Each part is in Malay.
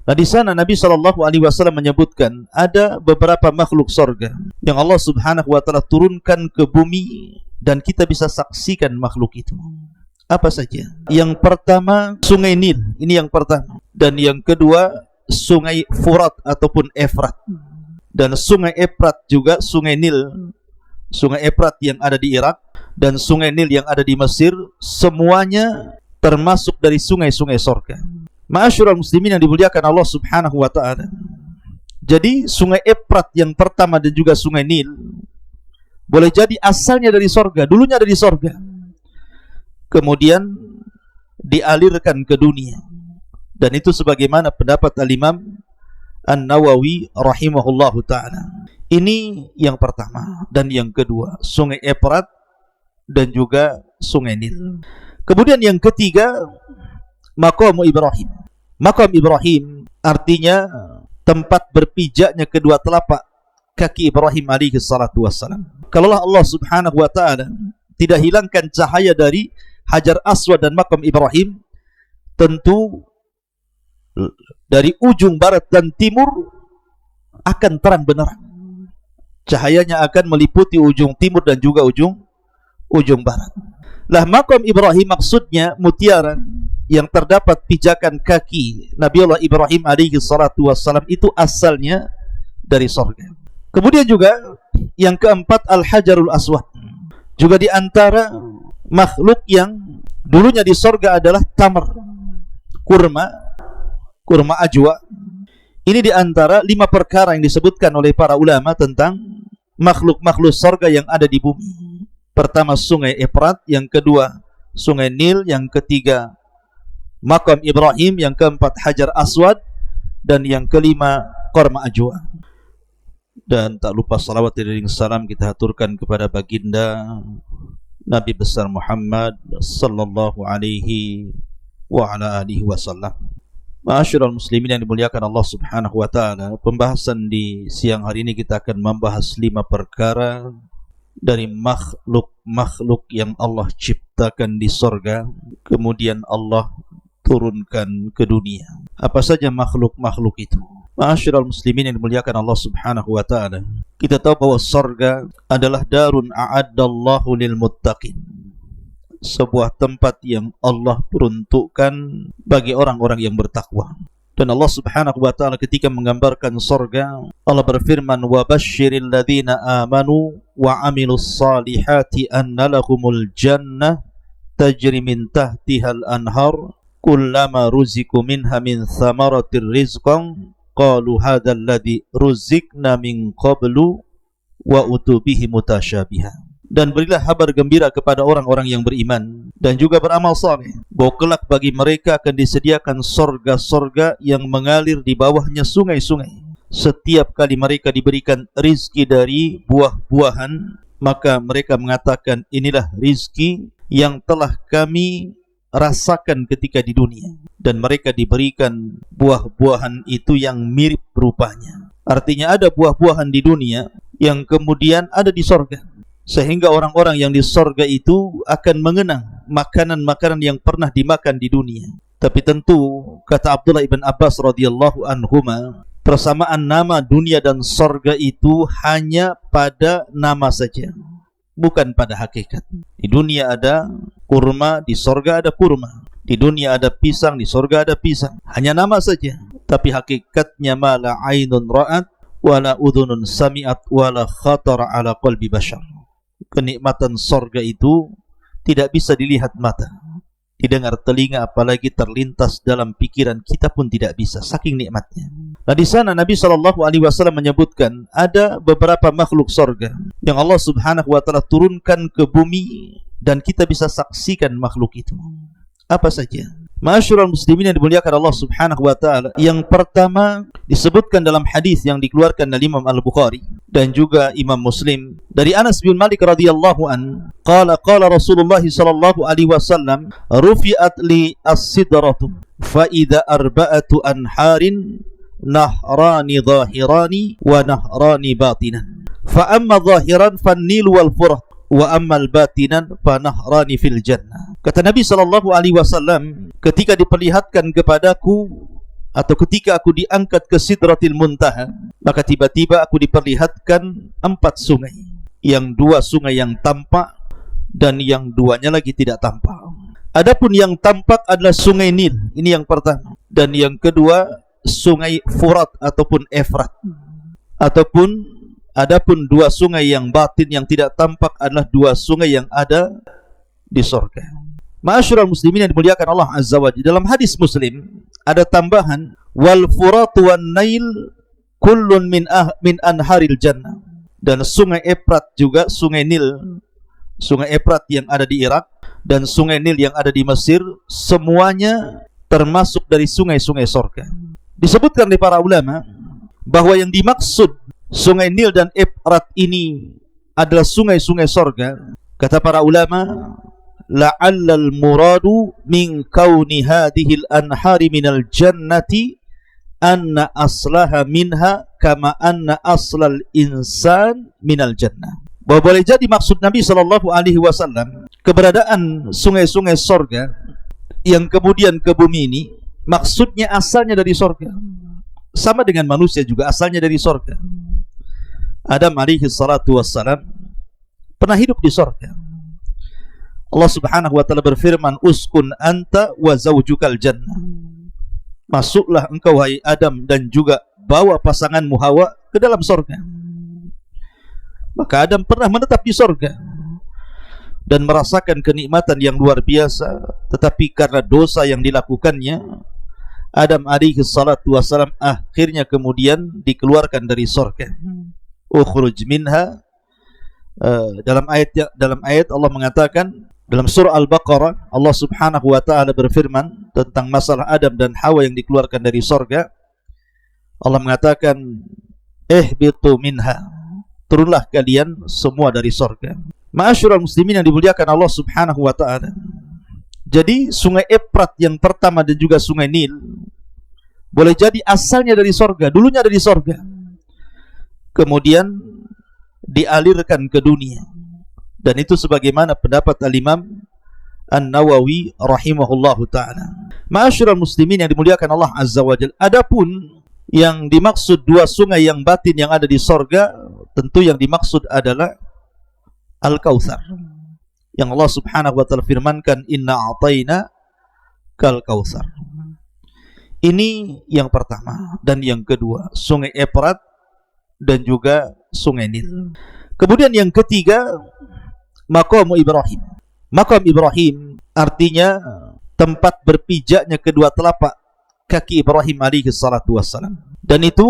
Nah, di sana Nabi SAW menyebutkan ada beberapa makhluk sorga yang Allah Subhanahu wa Ta'ala turunkan ke bumi dan kita bisa saksikan makhluk itu. Apa saja? Yang pertama Sungai Nil, ini yang pertama. Dan yang kedua Sungai Furat ataupun Efrat. Dan Sungai Efrat juga Sungai Nil. Sungai Efrat yang ada di Irak dan Sungai Nil yang ada di Mesir, semuanya termasuk dari sungai-sungai sorga. Ma'asyiral muslimin yang dimuliakan Allah Subhanahu wa Ta'ala. Jadi Sungai Efrat yang pertama dan juga Sungai Nil boleh jadi asalnya dari sorga, dulunya dari sorga, kemudian dialirkan ke dunia. Dan itu sebagaimana pendapat Al-Imam An-Nawawi rahimahullahu ta'ala. Ini yang pertama. Dan yang kedua Sungai Efrat dan juga Sungai Nil. Kemudian yang ketiga Maqam Ibrahim. Maqam Ibrahim artinya tempat berpijaknya kedua telapak kaki Ibrahim alaihi salatu wassalam. Kalaulah Allah Subhanahu wa Ta'ala tidak hilangkan cahaya dari Hajar Aswad dan Maqam Ibrahim, tentu dari ujung barat dan timur akan terang benderang. Cahayanya akan meliputi ujung timur dan juga ujung barat. Lah, Maqam Ibrahim maksudnya mutiara yang terdapat pijakan kaki Nabiullah Ibrahim alaihi salatu wassalam itu asalnya dari surga. Kemudian juga yang keempat Al-Hajarul Aswad, juga di antara makhluk yang dulunya di surga adalah tamar, kurma ajwa. Ini di antara 5 perkara yang disebutkan oleh para ulama tentang makhluk-makhluk surga yang ada di bumi. Pertama Sungai Efrat, yang kedua Sungai Nil, yang ketiga Maqam Ibrahim, yang keempat Hajar Aswad, dan yang kelima Korma Ajwa. Dan tak lupa salawat dan salam kita haturkan kepada baginda Nabi besar Muhammad sallallahu alaihi wa ala alihi wasallam. Ma'asyiral muslimin yang dimuliakan Allah Subhanahu wa Ta'ala, pembahasan di siang hari ini kita akan membahas 5 perkara dari makhluk-makhluk yang Allah ciptakan di sorga, kemudian Allah turunkan ke dunia. Apa saja makhluk-makhluk itu? Ma'asyiral muslimin yang dimuliakan Allah Subhanahu wa Ta'ala, kita tahu bahwa sorga adalah darun a'addallahu lil muttaqin, sebuah tempat yang Allah peruntukkan bagi orang-orang yang bertakwa. Dan Allah Subhanahu wa Ta'ala ketika menggambarkan sorga, Allah berfirman, wa basyiril ladzina amanu wa amilus salihati anna lahumul jannah tajri min tahtihal anhar kullama ruziku minha min thamaratir rizqan qalu hadzal ladzi ruzikna min qablu wa utubihi mutasyabiha. Dan berilah kabar gembira kepada orang-orang yang beriman dan juga beramal saleh, bahwa kelak bagi mereka akan disediakan sorga-sorga yang mengalir di bawahnya sungai-sungai. Setiap kali mereka diberikan rizki dari buah-buahan, maka mereka mengatakan, inilah rizki yang telah kami rasakan ketika di dunia. Dan mereka diberikan buah-buahan itu yang mirip rupanya. Artinya ada buah-buahan di dunia yang kemudian ada di sorga, sehingga orang-orang yang di sorga itu akan mengenang makanan-makanan yang pernah dimakan di dunia. Tapi tentu kata Abdullah ibn Abbas radhiyallahu anhuma, persamaan nama dunia dan sorga itu hanya pada nama saja, bukan pada hakikat. Di dunia ada kurma, di sorga ada kurma. Di dunia ada pisang, di sorga ada pisang. Hanya nama saja, tapi hakikatnya ma la ainun ra'at wala udhunun sami'at wala khatara ala qalbi bashar. Kenikmatan sorga itu tidak bisa dilihat mata, didengar telinga, apalagi terlintas dalam pikiran kita pun tidak bisa, saking nikmatnya. Nah, di sana Nabi SAW menyebutkan ada beberapa makhluk sorga yang Allah Subhanahu wa Ta'ala turunkan ke bumi dan kita bisa saksikan makhluk itu. Apa saja? Ma'asyiral muslimin yang dimuliakan Allah Subhanahu wa Ta'ala, yang pertama disebutkan dalam hadis yang dikeluarkan oleh Imam Al-Bukhari dan juga Imam Muslim dari Anas bin Malik radhiyallahu an, qala Rasulullah sallallahu alaihi wasallam, rufi'at li as-sidratu fa idza arba'atu anharin nahrani zahirani wa nahrani batinan, fa amma zahiran fan-nil wal furat wa ammal batinan fa nahrani fil jannah. Kata Nabi sallallahu alaihi wasallam, ketika diperlihatkan kepadaku atau ketika aku diangkat ke Sidratil Muntaha, maka tiba-tiba aku diperlihatkan 4 sungai. Yang 2 sungai yang tampak dan yang 2-nya lagi tidak tampak. Adapun yang tampak adalah sungai Nil, ini yang pertama. Dan yang kedua sungai Furat ataupun Efrat. Adapun 2 sungai yang batin yang tidak tampak adalah 2 sungai yang ada di surga. Ma'asyiral muslimin yang dimuliakan Allah Azza wa Jalla, dalam hadis Muslim ada tambahan wal Furat wan Nail kullun min anharil jannah. Dan sungai Efrat juga, sungai Nil, sungai Efrat yang ada di Irak dan sungai Nil yang ada di Mesir, semuanya termasuk dari sungai-sungai surga. Disebutkan oleh para ulama bahwa yang dimaksud sungai Nil dan Efrat ini adalah sungai-sungai surga. Kata para ulama, la'allal muradu min kauni hadhil anhari minal jannati anna aslaha minha kama anna aslal insan minal jannah. Bahwa boleh jadi maksud Nabi SAW keberadaan sungai-sungai surga yang kemudian ke bumi ini, maksudnya asalnya dari surga. Sama dengan manusia juga asalnya dari surga. Adam alaihi salatu wassalam pernah hidup di surga. Allah subhanahu wa ta'ala berfirman, uskun anta wa zawjukal jannah. Masuklah engkau wahai Adam dan juga bawa pasanganmu Hawa ke dalam surga. Maka Adam pernah menetap di surga dan merasakan kenikmatan yang luar biasa. Tetapi karena dosa yang dilakukannya, Adam alaihi salatu wassalam akhirnya kemudian dikeluarkan dari surga. Ukhruj minha. Dalam ayat Allah mengatakan dalam surah Al-Baqarah, Allah subhanahu wa ta'ala berfirman tentang masalah Adam dan Hawa yang dikeluarkan dari surga. Allah mengatakan, ihbitu minha, turunlah kalian semua dari surga. Ma'asyiral muslimin yang dimuliakan Allah subhanahu wa ta'ala. Jadi sungai Efrat yang pertama dan juga sungai Nil boleh jadi asalnya dari surga, dulunya dari surga, kemudian dialirkan ke dunia. Dan itu sebagaimana pendapat Al-Imam An-Nawawi rahimahullahu ta'ala. Ma'asyiral muslimin yang dimuliakan Allah Azza wa Jalla, adapun yang dimaksud 2 sungai yang batin yang ada di surga, tentu yang dimaksud adalah Al-Kautsar, yang Allah subhanahu wa ta'ala firmankan, inna a'tayna kal kautsar. Ini yang pertama. Dan yang kedua sungai Efrat dan juga sungai Nil. Kemudian yang ketiga, Maqam Ibrahim. Maqam Ibrahim artinya tempat berpijaknya kedua telapak kaki Ibrahim alaihi salatu wassalam. Dan itu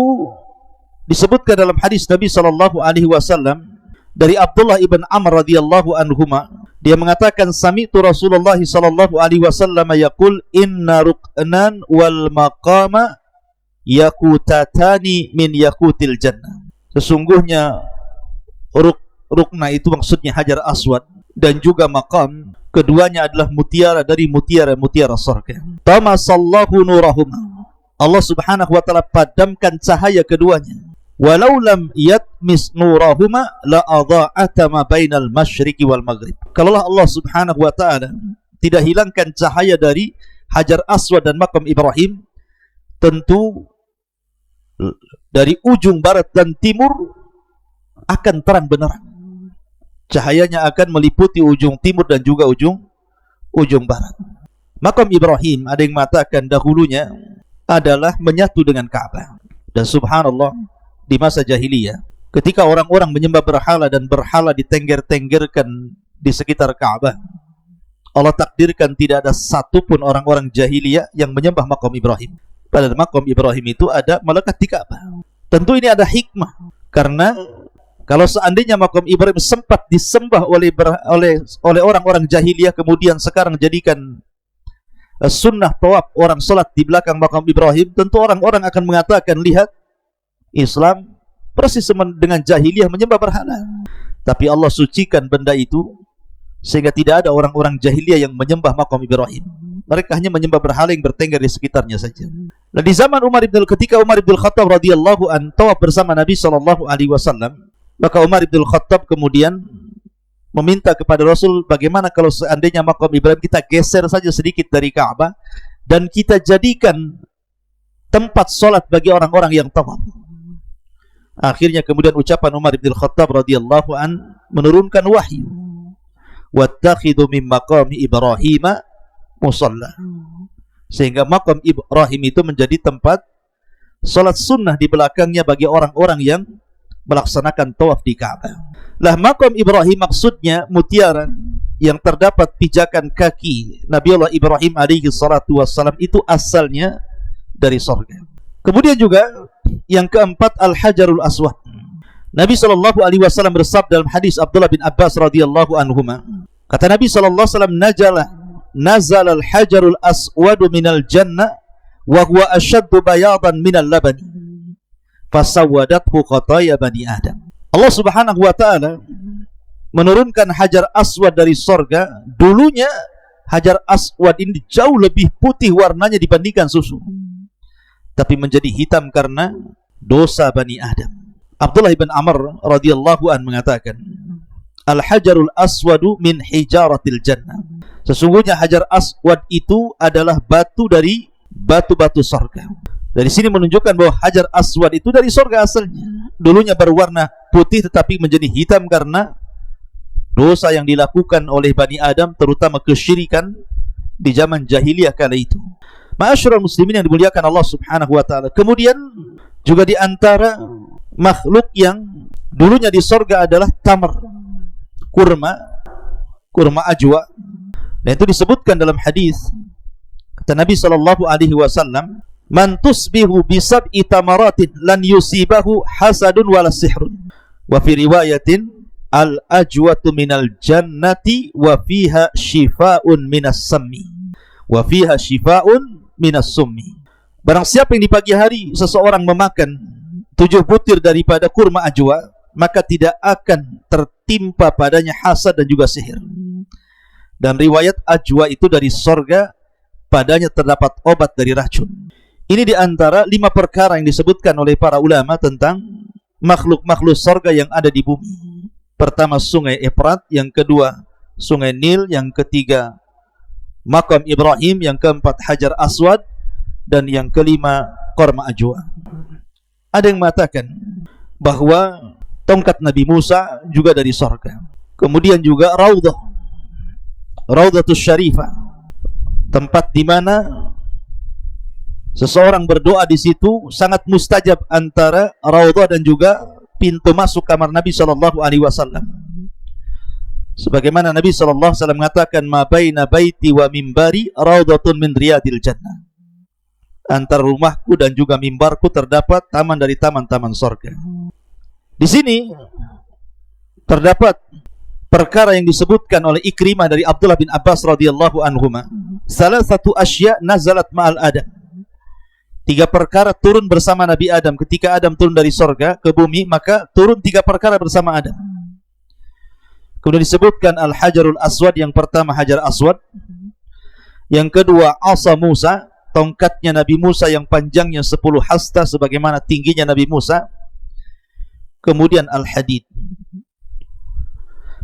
disebutkan dalam hadis Nabi sallallahu alaihi wasallam dari Abdullah ibn Amr radhiyallahu anhuma. Dia mengatakan, sami'tu Rasulullah sallallahu alaihi wasallam yaqul inna ruknan wal maqama yakutatani min yakutil jannah. Sesungguhnya rukna itu maksudnya Hajar Aswad dan juga maqam, keduanya adalah mutiara dari mutiara-mutiara surga. Tamasallahu nurahuma, Allah subhanahu wa ta'ala padamkan cahaya keduanya. Walau lam yatmis nurahuma la adha'ata ma bainal masyriqi wal maghrib. Kalaulah Allah subhanahu wa ta'ala tidak hilangkan cahaya dari Hajar Aswad dan maqam Ibrahim, tentu dari ujung barat dan timur akan terang benderang. Cahayanya akan meliputi ujung timur dan juga ujung barat. Maqam Ibrahim ada yang mengatakan dahulunya adalah menyatu dengan Ka'bah. Dan subhanallah, di masa jahiliyah ketika orang-orang menyembah berhala dan berhala ditengger-tenggerkan di sekitar Ka'bah, Allah takdirkan tidak ada satupun orang-orang jahiliyah yang menyembah maqam Ibrahim. Padahal maqam Ibrahim itu ada melekat di Ka'bah. Tentu ini ada hikmah, karena kalau seandainya maqam Ibrahim sempat disembah oleh orang-orang jahiliyah, kemudian sekarang jadikan sunnah tawaf orang salat di belakang maqam Ibrahim, tentu orang-orang akan mengatakan, lihat, Islam persis dengan jahiliyah menyembah berhala. Tapi Allah sucikan benda itu sehingga tidak ada orang-orang jahiliyah yang menyembah maqam Ibrahim. Mereka hanya menyembah berhala yang bertengger di sekitarnya saja. Dan di zaman ketika Umar bin Khattab radhiyallahu an tawaf bersama Nabi sallallahu alaihi wasallam, maka Umar bin Khattab kemudian meminta kepada Rasul, bagaimana kalau seandainya maqam Ibrahim kita geser saja sedikit dari Ka'bah dan kita jadikan tempat solat bagi orang-orang yang tawaf. Akhirnya kemudian ucapan Umar bin Khattab radhiyallahu an menurunkan wahyu, wattakhidhu min maqami Ibrahim musalla, sehingga makam Ibrahim itu menjadi tempat solat sunnah di belakangnya bagi orang-orang yang melaksanakan tawaf di Ka'bah. Lah makam Ibrahim maksudnya mutiara yang terdapat pijakan kaki Nabiullah Ibrahim alaihi salatu wassalam itu asalnya dari surga. Kemudian juga yang keempat, Al-Hajarul Aswad. Nabi sallallahu alaihi wasallam bersabda dalam hadis Abdullah bin Abbas radhiyallahu anhuma, kata Nabi sallallahu alaihi wasallam, nazala al-hajarul aswad minal jannah wa huwa ashaddu bayadan minal labani fasawadathu khataya bani Adam. Allah Subhanahu wa taala menurunkan hajar aswad dari sorga. Dulunya hajar aswad ini jauh lebih putih warnanya dibandingkan susu, tapi menjadi hitam karena dosa Bani Adam. Abdullah bin Amr radhiyallahu an mengatakan, Al-Hajarul Aswadu min hijaratil jannah. Sesungguhnya hajar aswad itu adalah batu dari batu-batu surga. Dari sini menunjukkan bahwa hajar aswad itu dari surga asalnya. Dulunya berwarna putih tetapi menjadi hitam karena dosa yang dilakukan oleh Bani Adam, terutama kesyirikan di zaman jahiliyah kala itu. Ma'asyiral muslimin yang dimuliakan Allah Subhanahu wa taala. Kemudian juga di antara makhluk yang dulunya di surga adalah tamar, kurma ajwa. Dan itu disebutkan dalam hadis, kata Nabi sallallahu alaihi wasallam, man tusbihu bi sab'i tamaratin lan yusibahu hasadun wala sihrun. Wa fi riwayatin al ajwatu minal jannati wa fiha shifaa'un minas sammi wa fiha shifaa'un minas summi. Barang siapa yang di pagi hari seseorang memakan 7 butir daripada kurma ajwa, maka tidak akan tertimpa padanya hasad dan juga sihir. Dan riwayat ajwa itu dari sorga, padanya terdapat obat dari racun. Ini di antara 5 perkara yang disebutkan oleh para ulama tentang makhluk-makhluk sorga yang ada di bumi. Pertama sungai Efrat, yang kedua sungai Nil, yang ketiga makam Ibrahim, yang keempat hajar aswad, dan yang kelima korma ajwa. Ada yang mengatakan bahwa tongkat Nabi Musa juga dari surga. Kemudian juga Raudhatus Syarifah, tempat di mana seseorang berdoa di situ sangat mustajab, antara raudhah dan juga pintu masuk kamar Nabi sallallahu alaihi wasallam. Sebagaimana Nabi sallallahu alaihi wasallam mengatakan, ma baina baiti wa mimbari raudhatun min riyadil jannah. Antara rumahku dan juga mimbarku terdapat taman dari taman-taman surga. Di sini terdapat perkara yang disebutkan oleh Ikrimah dari Abdullah bin Abbas radhiyallahu anhuma. Salah satu asya nazalat ma'al Adam. 3 perkara turun bersama Nabi Adam. Ketika Adam turun dari surga ke bumi, maka turun 3 perkara bersama Adam. Kemudian disebutkan Al-Hajarul Aswad. Yang pertama hajar aswad, yang kedua asa Musa, tongkatnya Nabi Musa yang panjangnya 10 hasta sebagaimana tingginya Nabi Musa. Kemudian Al-Hadid.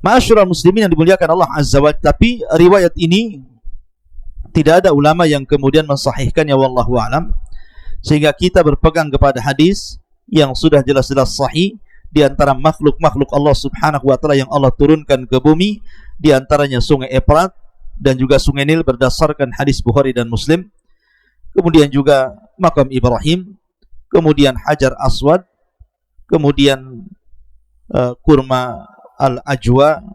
Ma'asyiral muslimin yang dimuliakan Allah Azza wa Jalla, tapi riwayat ini tidak ada ulama yang kemudian mensahihkannya, wallahu a'lam. Sehingga kita berpegang kepada hadis yang sudah jelas-jelas sahih. Di antara makhluk-makhluk Allah Subhanahu wa taala yang Allah turunkan ke bumi, di antaranya sungai Efrat dan juga sungai Nil berdasarkan hadis Bukhari dan Muslim. Kemudian juga makam Ibrahim, kemudian hajar aswad, kemudian kurma al-ajwa,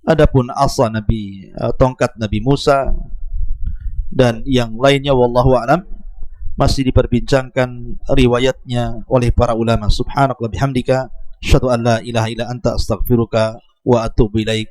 adapun asa Nabi, tongkat Nabi Musa, dan yang lainnya wallahu a'lam masih diperbincangkan riwayatnya oleh para ulama. Subhanakallah bihamdika, asyhadu an la ilaha illa anta, astaghfiruka wa atubu ilaik.